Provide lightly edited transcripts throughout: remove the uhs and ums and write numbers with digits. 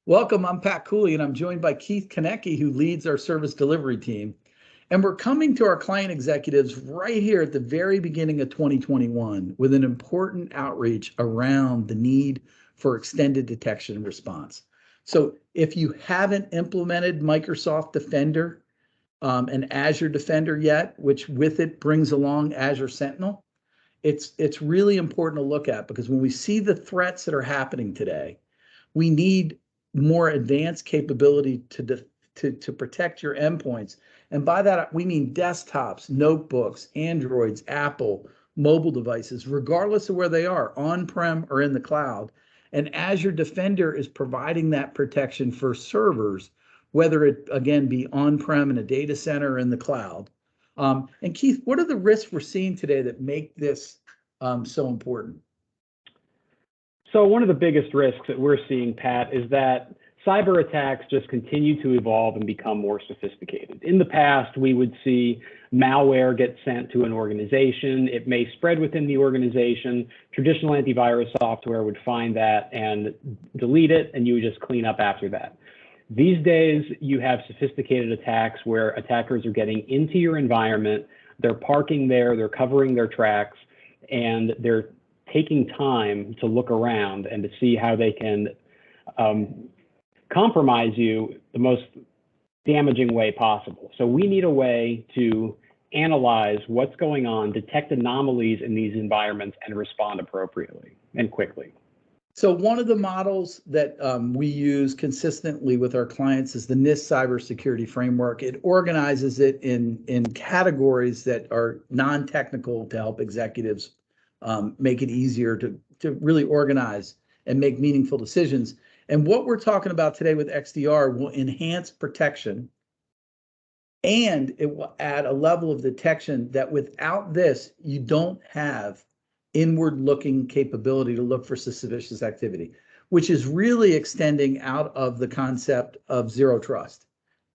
Welcome, I'm Pat Cooley, and I'm joined by Keith Konecke, who leads our service delivery team. And we're coming to our client executives right here at the very beginning of 2021 with an important outreach around the need for extended detection and response. So if you haven't implemented Microsoft Defender and Azure Defender yet, which with it brings along Azure Sentinel, it's really important to look at, because when we see the threats that are happening today, we need more advanced capability to protect your endpoints. And by that, we mean desktops, notebooks, Androids, Apple, mobile devices, regardless of where they are, on-prem or in the cloud. And Azure Defender is providing that protection for servers, whether it, again, be on-prem in a data center or in the cloud. And Keith, what are the risks we're seeing today that make this so important? So one of the biggest risks that we're seeing, Pat, is that cyber attacks just continue to evolve and become more sophisticated. In the past, we would see malware get sent to an organization. It may spread within the organization. Traditional antivirus software would find that and delete it, and you would just clean up after that. These days, you have sophisticated attacks where attackers are getting into your environment, they're parking there, they're covering their tracks, and they're taking time to look around and to see how they can compromise you the most damaging way possible. So we need a way to analyze what's going on, detect anomalies in these environments, and respond appropriately and quickly. So one of the models that we use consistently with our clients is the NIST cybersecurity framework. It organizes it in categories that are non-technical to help executives make it easier to really organize and make meaningful decisions. And what we're talking about today with XDR will enhance protection, and it will add a level of detection that without this, you don't have inward-looking capability to look for suspicious activity, which is really extending out of the concept of zero trust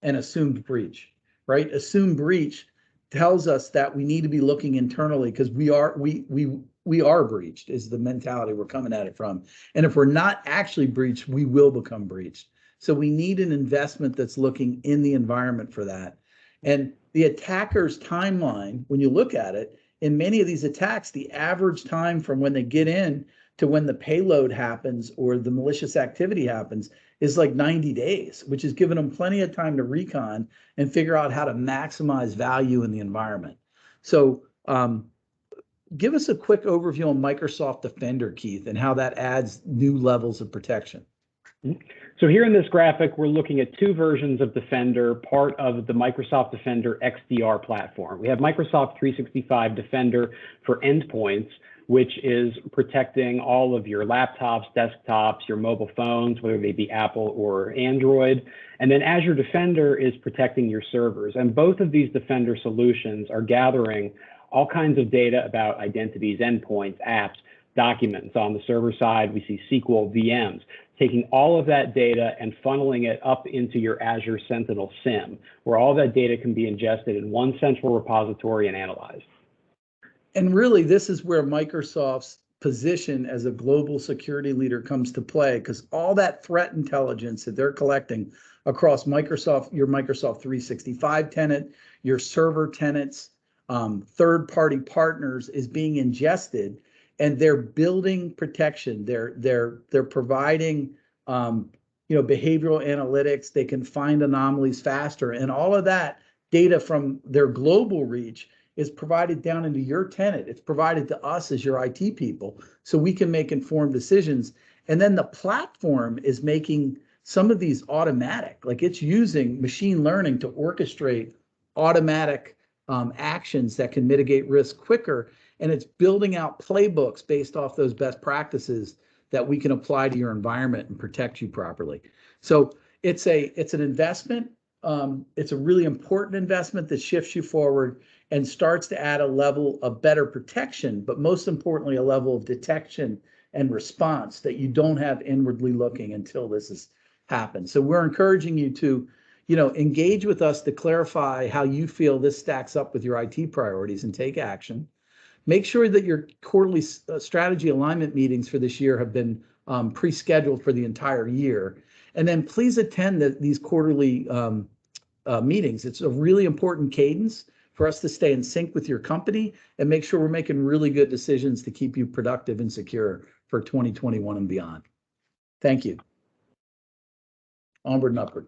and assumed breach, right? Assumed breach tells us that we need to be looking internally, because we are breached is the mentality we're coming at it from. And if we're not actually breached, we will become breached. So we need an investment that's looking in the environment for that. And the attacker's timeline, when you look at it, in many of these attacks, the average time from when they get in to when the payload happens or the malicious activity happens is like 90 days, which has given them plenty of time to recon and figure out how to maximize value in the environment. So give us a quick overview on Microsoft Defender, Keith, and how that adds new levels of protection. So here in this graphic, we're looking at two versions of Defender, part of the Microsoft Defender XDR platform. We have Microsoft 365 Defender for endpoints, which is protecting all of your laptops, desktops, your mobile phones, whether they be Apple or Android. And then Azure Defender is protecting your servers. And both of these Defender solutions are gathering all kinds of data about identities, endpoints, apps, documents. On the server side, we see SQL VMs, taking all of that data and funneling it up into your Azure Sentinel SIEM, where all that data can be ingested in one central repository and analyzed. And really, this is where Microsoft's position as a global security leader comes to play, because all that threat intelligence that they're collecting across Microsoft, your Microsoft 365 tenant, your server tenants, third-party partners is being ingested, and they're building protection. They're providing behavioral analytics. They can find anomalies faster, and all of that data from their global reach is provided down into your tenant. It's provided to us as your IT people, so we can make informed decisions. And then the platform is making some of these automatic, like it's using machine learning to orchestrate automatic actions that can mitigate risk quicker. And it's building out playbooks based off those best practices that we can apply to your environment and protect you properly. So it's an investment. It's a really important investment that shifts you forward and starts to add a level of better protection, but most importantly, a level of detection and response that you don't have inwardly looking until this has happened. So we're encouraging you to, engage with us to clarify how you feel this stacks up with your IT priorities and take action. Make sure that your quarterly strategy alignment meetings for this year have been pre-scheduled for the entire year. And then please attend these quarterly meetings. It's a really important cadence for us to stay in sync with your company and make sure we're making really good decisions to keep you productive and secure for 2021 and beyond. Thank you. Onward and upward.